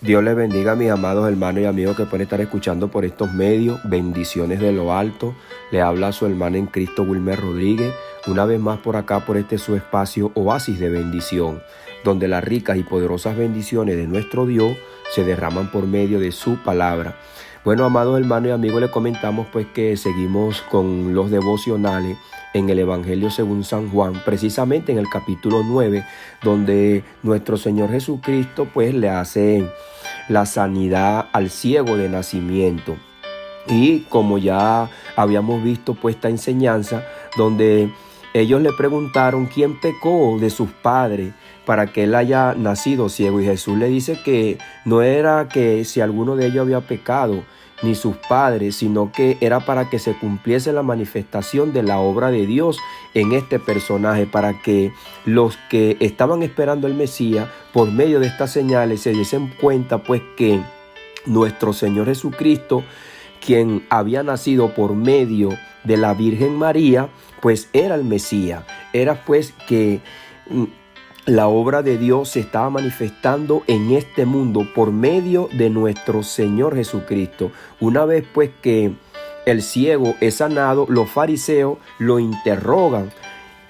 Dios les bendiga a mis amados hermanos y amigos que pueden estar escuchando por estos medios. Bendiciones de lo alto. Le habla su hermano en Cristo, Wilmer Rodríguez. Una vez más por acá, por este su espacio Oasis de Bendición, donde las ricas y poderosas bendiciones de nuestro Dios se derraman por medio de su palabra. Bueno, amados hermanos y amigos, les comentamos pues que seguimos con los devocionales en el Evangelio según San Juan, precisamente en el capítulo 9, donde nuestro Señor Jesucristo pues le hace la sanidad al ciego de nacimiento. Y como ya habíamos visto pues esta enseñanza, donde ellos le preguntaron quién pecó de sus padres para que él haya nacido ciego, y Jesús le dice que no era que si alguno de ellos había pecado, ni sus padres, sino que era para que se cumpliese la manifestación de la obra de Dios en este personaje, para que los que estaban esperando el Mesías, por medio de estas señales, se diesen cuenta pues que nuestro Señor Jesucristo, quien había nacido por medio de la Virgen María, pues era el Mesías. Era pues que la obra de Dios se estaba manifestando en este mundo por medio de nuestro Señor Jesucristo. Una vez pues que el ciego es sanado, los fariseos lo interrogan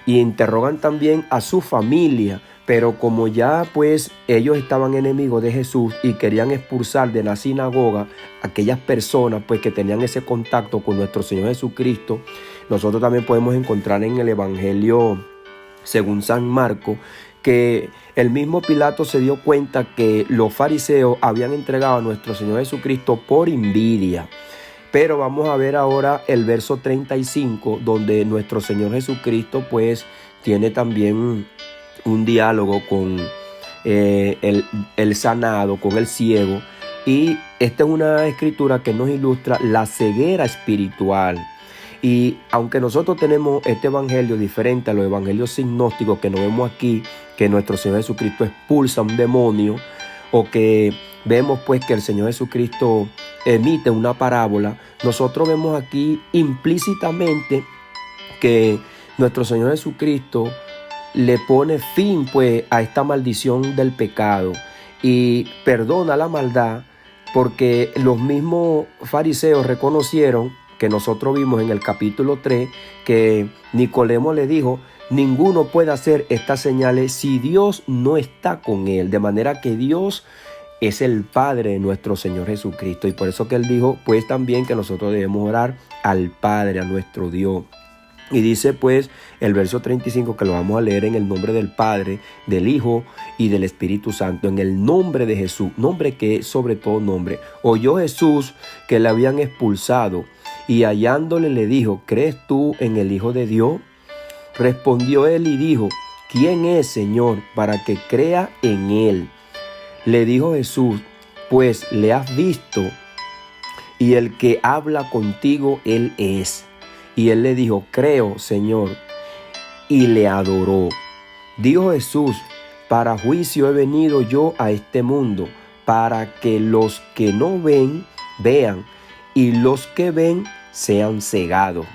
y interrogan también a su familia. Pero como ya pues ellos estaban enemigos de Jesús y querían expulsar de la sinagoga a aquellas personas pues que tenían ese contacto con nuestro Señor Jesucristo, nosotros también podemos encontrar en el Evangelio según San Marcos que el mismo Pilato se dio cuenta que los fariseos habían entregado a nuestro Señor Jesucristo por envidia. Pero vamos a ver ahora el verso 35, donde nuestro Señor Jesucristo pues tiene también un diálogo con el sanado, con el ciego. Y esta es una escritura que nos ilustra la ceguera espiritual. Y aunque nosotros tenemos este evangelio diferente a los evangelios sinópticos que nos vemos aquí, que nuestro Señor Jesucristo expulsa un demonio, o que vemos pues que el Señor Jesucristo emite una parábola, nosotros vemos aquí implícitamente que nuestro Señor Jesucristo le pone fin pues a esta maldición del pecado y perdona la maldad, porque los mismos fariseos reconocieron, que nosotros vimos en el capítulo 3, que Nicodemo le dijo: ninguno puede hacer estas señales si Dios no está con él. De manera que Dios es el Padre de nuestro Señor Jesucristo. Y por eso que él dijo pues también que nosotros debemos orar al Padre, a nuestro Dios. Y dice pues el verso 35, que lo vamos a leer: en el nombre del Padre, del Hijo y del Espíritu Santo, en el nombre de Jesús, nombre que es sobre todo nombre. Oyó Jesús que le habían expulsado, y hallándole le dijo: ¿crees tú en el Hijo de Dios? Respondió él y dijo: ¿quién es, Señor, para que crea en él? Le dijo Jesús: pues le has visto, y el que habla contigo, él es. Y él le dijo: creo, Señor, y le adoró. Dijo Jesús: para juicio he venido yo a este mundo, para que los que no ven, vean, y los que ven sean cegados.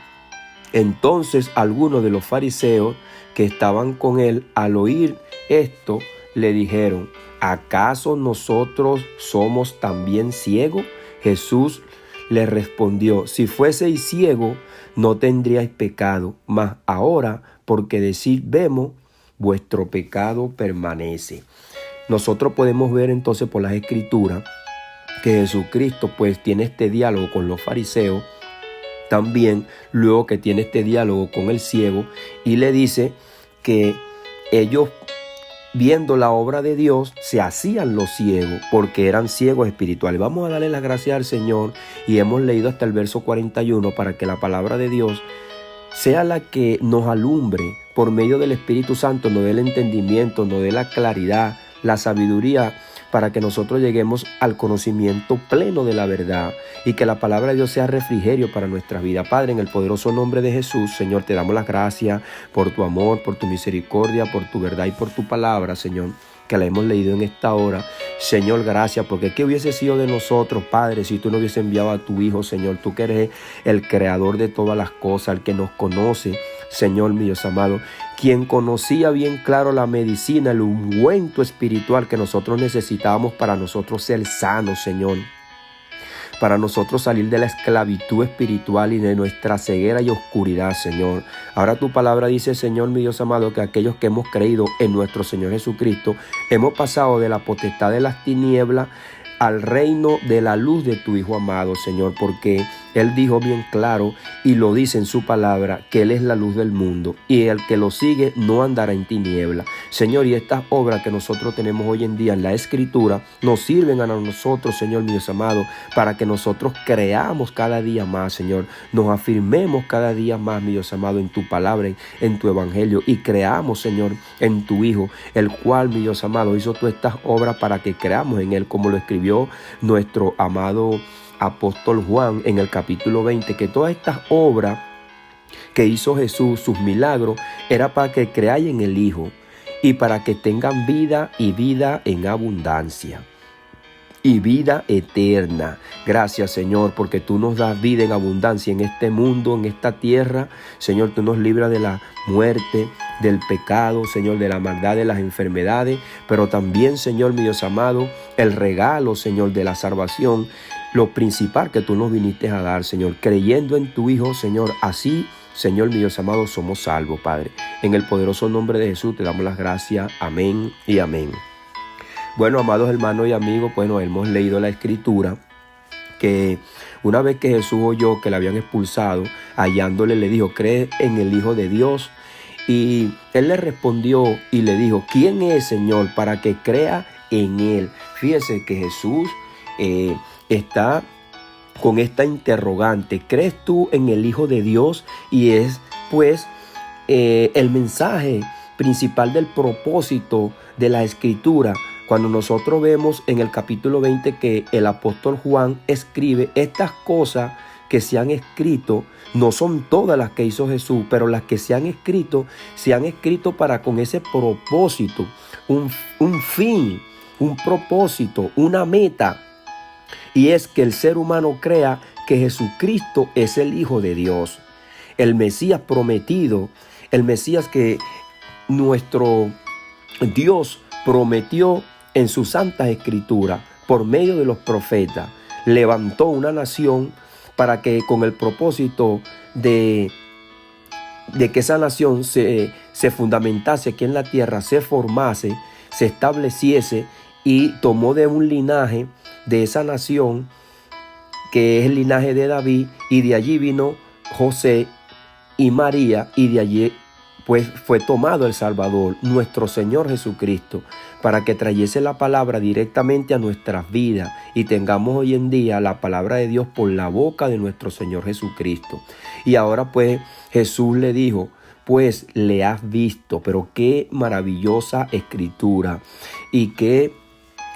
Entonces algunos de los fariseos que estaban con él, al oír esto, le dijeron: ¿acaso nosotros somos también ciegos? Jesús le respondió: si fueseis ciegos, no tendríais pecado, mas ahora, porque decís vemos, vuestro pecado permanece. Nosotros podemos ver entonces por las Escrituras que Jesucristo pues tiene este diálogo con los fariseos, también luego que tiene este diálogo con el ciego, y le dice que ellos, viendo la obra de Dios, se hacían los ciegos porque eran ciegos espirituales. Vamos a darle las gracias al Señor, y hemos leído hasta el verso 41 para que la palabra de Dios sea la que nos alumbre por medio del Espíritu Santo, nos dé el entendimiento, nos dé la claridad, la sabiduría, para que nosotros lleguemos al conocimiento pleno de la verdad, y que la palabra de Dios sea refrigerio para nuestra vida. Padre, en el poderoso nombre de Jesús, Señor, te damos las gracias por tu amor, por tu misericordia, por tu verdad y por tu palabra, Señor, que la hemos leído en esta hora. Señor, gracias, porque ¿qué hubiese sido de nosotros, Padre, si tú no hubieses enviado a tu Hijo, Señor? Tú que eres el creador de todas las cosas, el que nos conoce Señor mi Dios amado, quien conocía bien claro la medicina, el ungüento espiritual que nosotros necesitábamos para nosotros ser sanos, Señor. Para nosotros salir de la esclavitud espiritual y de nuestra ceguera y oscuridad, Señor. Ahora tu palabra dice, Señor mi Dios amado, que aquellos que hemos creído en nuestro Señor Jesucristo, hemos pasado de la potestad de las tinieblas al reino de la luz de tu Hijo amado, Señor, porque Él dijo bien claro y lo dice en su palabra, que Él es la luz del mundo y el que lo sigue no andará en tiniebla. Señor, y estas obras que nosotros tenemos hoy en día en la Escritura nos sirven a nosotros, Señor, mi Dios amado, para que nosotros creamos cada día más, Señor, nos afirmemos cada día más, mi Dios amado, en tu palabra, en tu evangelio, y creamos, Señor, en tu Hijo, el cual, mi Dios amado, hizo todas estas obras para que creamos en Él, como lo escribió nuestro amado apóstol Juan en el capítulo 20, que todas estas obras que hizo Jesús, sus milagros, era para que creáis en el Hijo y para que tengan vida y vida en abundancia y vida eterna. Gracias, Señor, porque tú nos das vida en abundancia en este mundo, en esta tierra. Señor, tú nos libras de la muerte, del pecado, Señor, de la maldad, de las enfermedades, pero también, Señor, mi Dios amado, el regalo, Señor, de la salvación, lo principal que tú nos viniste a dar, Señor, creyendo en tu Hijo, Señor, así, Señor, mi Dios amado, somos salvos, Padre. En el poderoso nombre de Jesús te damos las gracias. Amén y amén. Bueno, amados hermanos y amigos, bueno, hemos leído la Escritura, que una vez que Jesús oyó que le habían expulsado, hallándole le dijo, ¿cree en el Hijo de Dios? Y él le respondió y le dijo, ¿quién es, Señor, para que crea en él? Fíjese que Jesús está con esta interrogante, ¿crees tú en el Hijo de Dios? Y es pues el mensaje principal del propósito de la Escritura. Cuando nosotros vemos en el capítulo 20 que el apóstol Juan escribe estas cosas que se han escrito, no son todas las que hizo Jesús, pero las que se han escrito para con ese propósito, un fin, un propósito, una meta. Y es que el ser humano crea que Jesucristo es el Hijo de Dios, el Mesías prometido, el Mesías que nuestro Dios prometió en su santa escritura por medio de los profetas. Levantó una nación para que con el propósito de que esa nación se fundamentase aquí en la tierra, se formase, se estableciese, y tomó de un linaje de esa nación que es el linaje de David, y de allí vino José y María, y de allí pues fue tomado el Salvador, nuestro Señor Jesucristo, para que trayese la palabra directamente a nuestras vidas y tengamos hoy en día la palabra de Dios por la boca de nuestro Señor Jesucristo. Y ahora pues Jesús le dijo, pues le has visto, pero qué maravillosa escritura y qué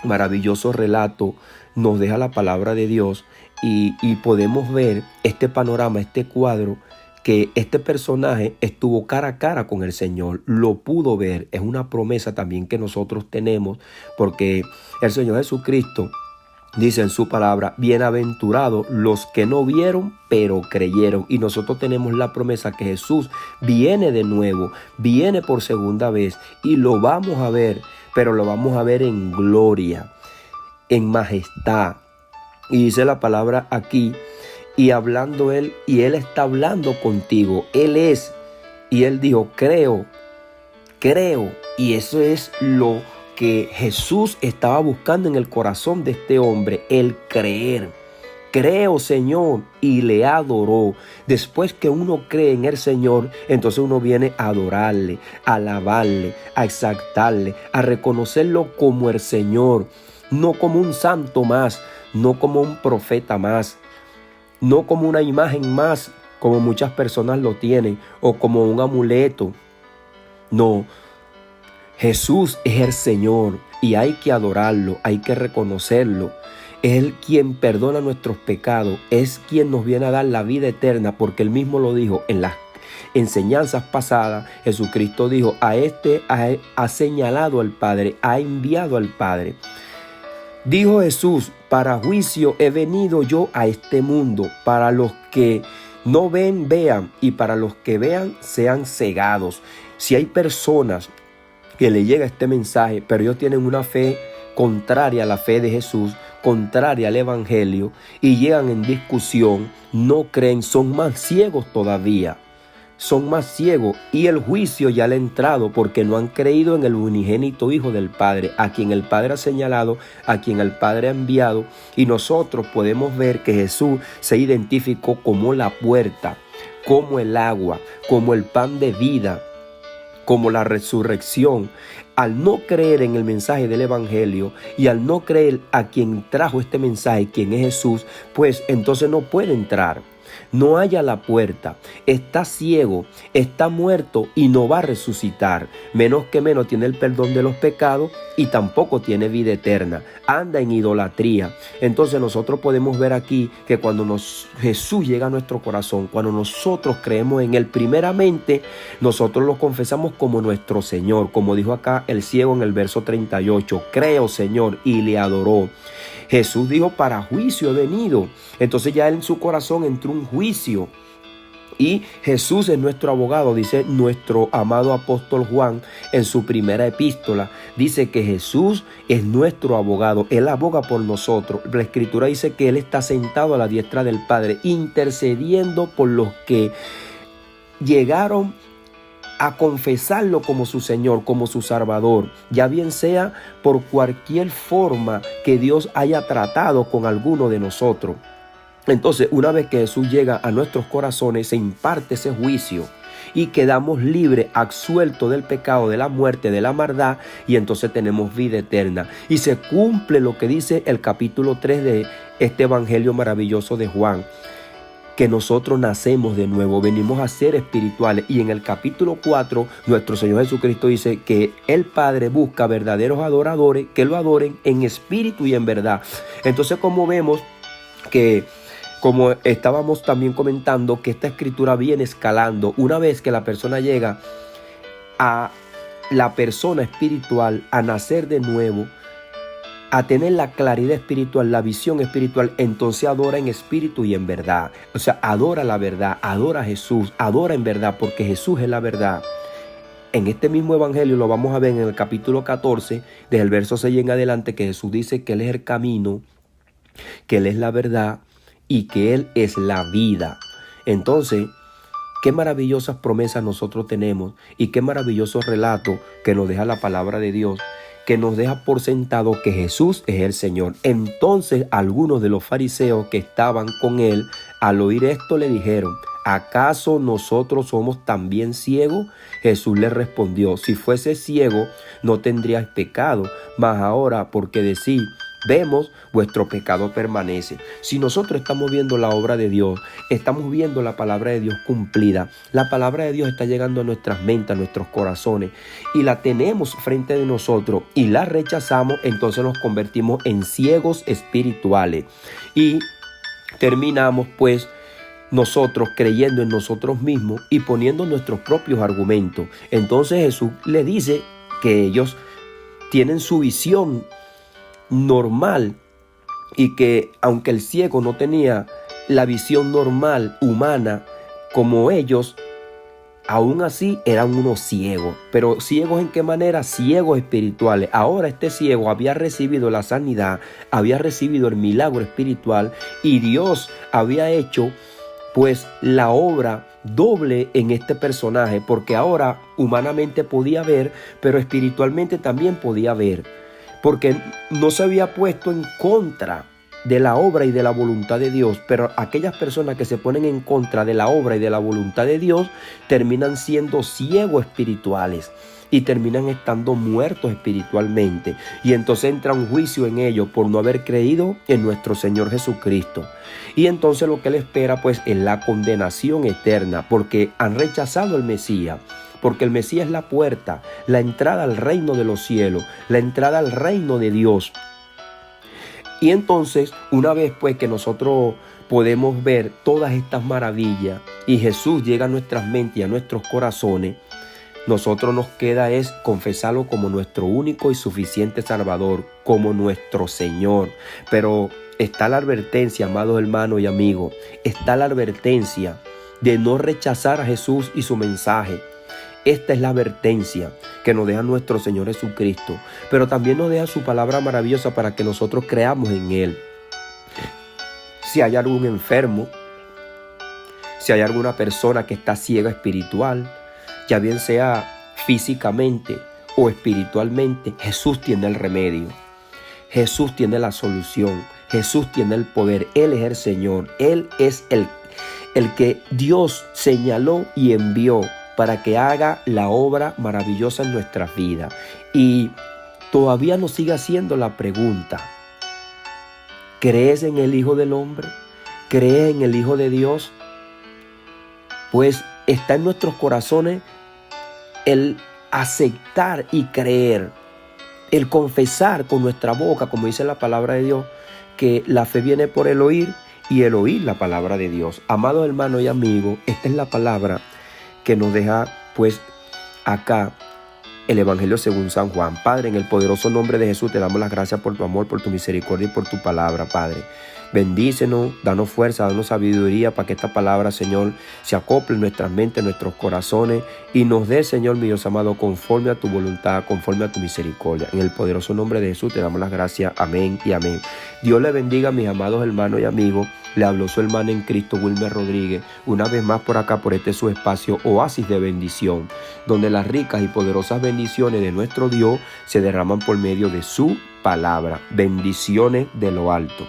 maravilloso relato nos deja la palabra de Dios, y podemos ver este panorama, este cuadro, que este personaje estuvo cara a cara con el Señor, lo pudo ver. Es una promesa también que nosotros tenemos, porque el Señor Jesucristo dice en su palabra, bienaventurados los que no vieron, pero creyeron. Y nosotros tenemos la promesa que Jesús viene de nuevo, viene por segunda vez, y lo vamos a ver, pero lo vamos a ver en gloria, en majestad. Y dice la palabra aquí, y hablando Él, y Él está hablando contigo, Él es, y Él dijo, creo, y eso es lo que Jesús estaba buscando en el corazón de este hombre, el creer. Creo, Señor, y le adoró. Después que uno cree en el Señor, entonces uno viene a adorarle, a alabarle, a exaltarle, a reconocerlo como el Señor, no como un santo más, no como un profeta más, no como una imagen más, como muchas personas lo tienen, o como un amuleto. No, Jesús es el Señor y hay que adorarlo, hay que reconocerlo. Es Él quien perdona nuestros pecados, es quien nos viene a dar la vida eterna, porque Él mismo lo dijo en las enseñanzas pasadas. Jesucristo dijo, a este ha señalado al Padre, ha enviado al Padre. Dijo Jesús, para juicio he venido yo a este mundo, para los que No ven, vean, y para los que vean, sean cegados. Si hay personas que le llega este mensaje, pero ellos tienen una fe contraria a la fe de Jesús, contraria al evangelio, y llegan en discusión, no creen, son más ciegos todavía. Son más ciegos, y el juicio ya le ha entrado porque no han creído en el unigénito Hijo del Padre, a quien el Padre ha señalado, a quien el Padre ha enviado. Y nosotros podemos ver que Jesús se identificó como la puerta, como el agua, como el pan de vida, como la resurrección. Al no creer en el mensaje del evangelio y al no creer a quien trajo este mensaje, quien es Jesús, pues entonces no puede entrar. No halla la puerta, está ciego, está muerto y no va a resucitar. Menos que menos tiene el perdón de los pecados y tampoco tiene vida eterna. Anda en idolatría. Entonces nosotros podemos ver aquí que cuando Jesús llega a nuestro corazón, cuando nosotros creemos en Él, primeramente nosotros lo confesamos como nuestro Señor. Como dijo acá el ciego en el verso 38, creo Señor, y le adoró. Jesús dijo, para juicio he venido. Entonces ya en su corazón entró un juicio. Y Jesús es nuestro abogado, dice nuestro amado apóstol Juan en su primera epístola. Dice que Jesús es nuestro abogado, Él aboga por nosotros. La Escritura dice que Él está sentado a la diestra del Padre, intercediendo por los que llegaron a confesarlo como su Señor, como su Salvador, ya bien sea por cualquier forma que Dios haya tratado con alguno de nosotros. Entonces, una vez que Jesús llega a nuestros corazones, se imparte ese juicio y quedamos libres, absueltos del pecado, de la muerte, de la maldad, y entonces tenemos vida eterna. Y se cumple lo que dice el capítulo 3 de este evangelio maravilloso de Juan, que nosotros nacemos de nuevo, venimos a ser espirituales. Y en el capítulo 4, nuestro Señor Jesucristo dice que el Padre busca verdaderos adoradores que lo adoren en espíritu y en verdad. Entonces, como vemos que, como estábamos también comentando, que esta escritura viene escalando. Una vez que la persona llega a la persona espiritual, a nacer de nuevo, a tener la claridad espiritual, la visión espiritual, entonces adora en espíritu y en verdad. O sea, adora la verdad, adora a Jesús, adora en verdad, porque Jesús es la verdad. En este mismo evangelio lo vamos a ver en el capítulo 14, desde el verso 6 en adelante, que Jesús dice que Él es el camino, que Él es la verdad y que Él es la vida. Entonces, qué maravillosas promesas nosotros tenemos y qué maravilloso relato que nos deja la palabra de Dios, que nos deja por sentado que Jesús es el Señor. Entonces algunos de los fariseos que estaban con Él, al oír esto le dijeron, ¿acaso nosotros somos también ciegos? Jesús le respondió, si fuese ciego no tendrías pecado, mas ahora porque decís, vemos, vuestro pecado permanece. Si nosotros estamos viendo la obra de Dios, estamos viendo la palabra de Dios cumplida, la palabra de Dios está llegando a nuestras mentes, a nuestros corazones, y la tenemos frente de nosotros y la rechazamos, entonces nos convertimos en ciegos espirituales y terminamos pues nosotros creyendo en nosotros mismos y poniendo nuestros propios argumentos. Entonces Jesús le dice que ellos tienen su visión normal y que aunque el ciego no tenía la visión normal humana como ellos, aún así eran unos ciegos. Pero ciegos ¿en qué manera? Ciegos espirituales. Ahora este ciego había recibido la sanidad, había recibido el milagro espiritual y Dios había hecho pues la obra doble en este personaje, porque ahora humanamente podía ver, pero espiritualmente también podía ver, porque no se había puesto en contra de la obra y de la voluntad de Dios. Pero aquellas personas que se ponen en contra de la obra y de la voluntad de Dios terminan siendo ciegos espirituales y terminan estando muertos espiritualmente, y entonces entra un juicio en ellos por no haber creído en nuestro Señor Jesucristo. Y entonces lo que le espera pues es la condenación eterna, porque han rechazado al Mesías. Porque el Mesías es la puerta, la entrada al reino de los cielos, la entrada al reino de Dios. Y entonces, una vez pues que nosotros podemos ver todas estas maravillas y Jesús llega a nuestras mentes y a nuestros corazones, nosotros nos queda es confesarlo como nuestro único y suficiente Salvador, como nuestro Señor. Pero está la advertencia, amados hermanos y amigos, está la advertencia de no rechazar a Jesús y su mensaje. Esta es la advertencia que nos deja nuestro Señor Jesucristo, pero también nos deja su palabra maravillosa para que nosotros creamos en Él. Si hay algún enfermo, si hay alguna persona que está ciega espiritual, ya bien sea físicamente o espiritualmente, Jesús tiene el remedio. Jesús tiene la solución. Jesús tiene el poder. Él es el Señor. Él es el que Dios señaló y envió para que haga la obra maravillosa en nuestras vidas. Y todavía nos sigue haciendo la pregunta: ¿crees en el Hijo del Hombre? ¿Crees en el Hijo de Dios? Pues está en nuestros corazones el aceptar y creer, el confesar con nuestra boca, como dice la palabra de Dios, que la fe viene por el oír y el oír la palabra de Dios. Amados hermanos y amigos, esta es la palabra que nos deja pues acá el Evangelio según San Juan. Padre, en el poderoso nombre de Jesús te damos las gracias por tu amor, por tu misericordia y por tu palabra, Padre. Bendícenos, danos fuerza, danos sabiduría para que esta palabra, Señor, se acople en nuestras mentes, en nuestros corazones y nos dé, Señor, mi Dios amado, conforme a tu voluntad, conforme a tu misericordia. En el poderoso nombre de Jesús te damos las gracias. Amén y amén. Dios le bendiga a mis amados hermanos y amigos. Le habló su hermana en Cristo, Wilmer Rodríguez, una vez más por acá, por este su espacio, Oasis de Bendición, donde las ricas y poderosas bendiciones de nuestro Dios se derraman por medio de su palabra. Bendiciones de lo alto.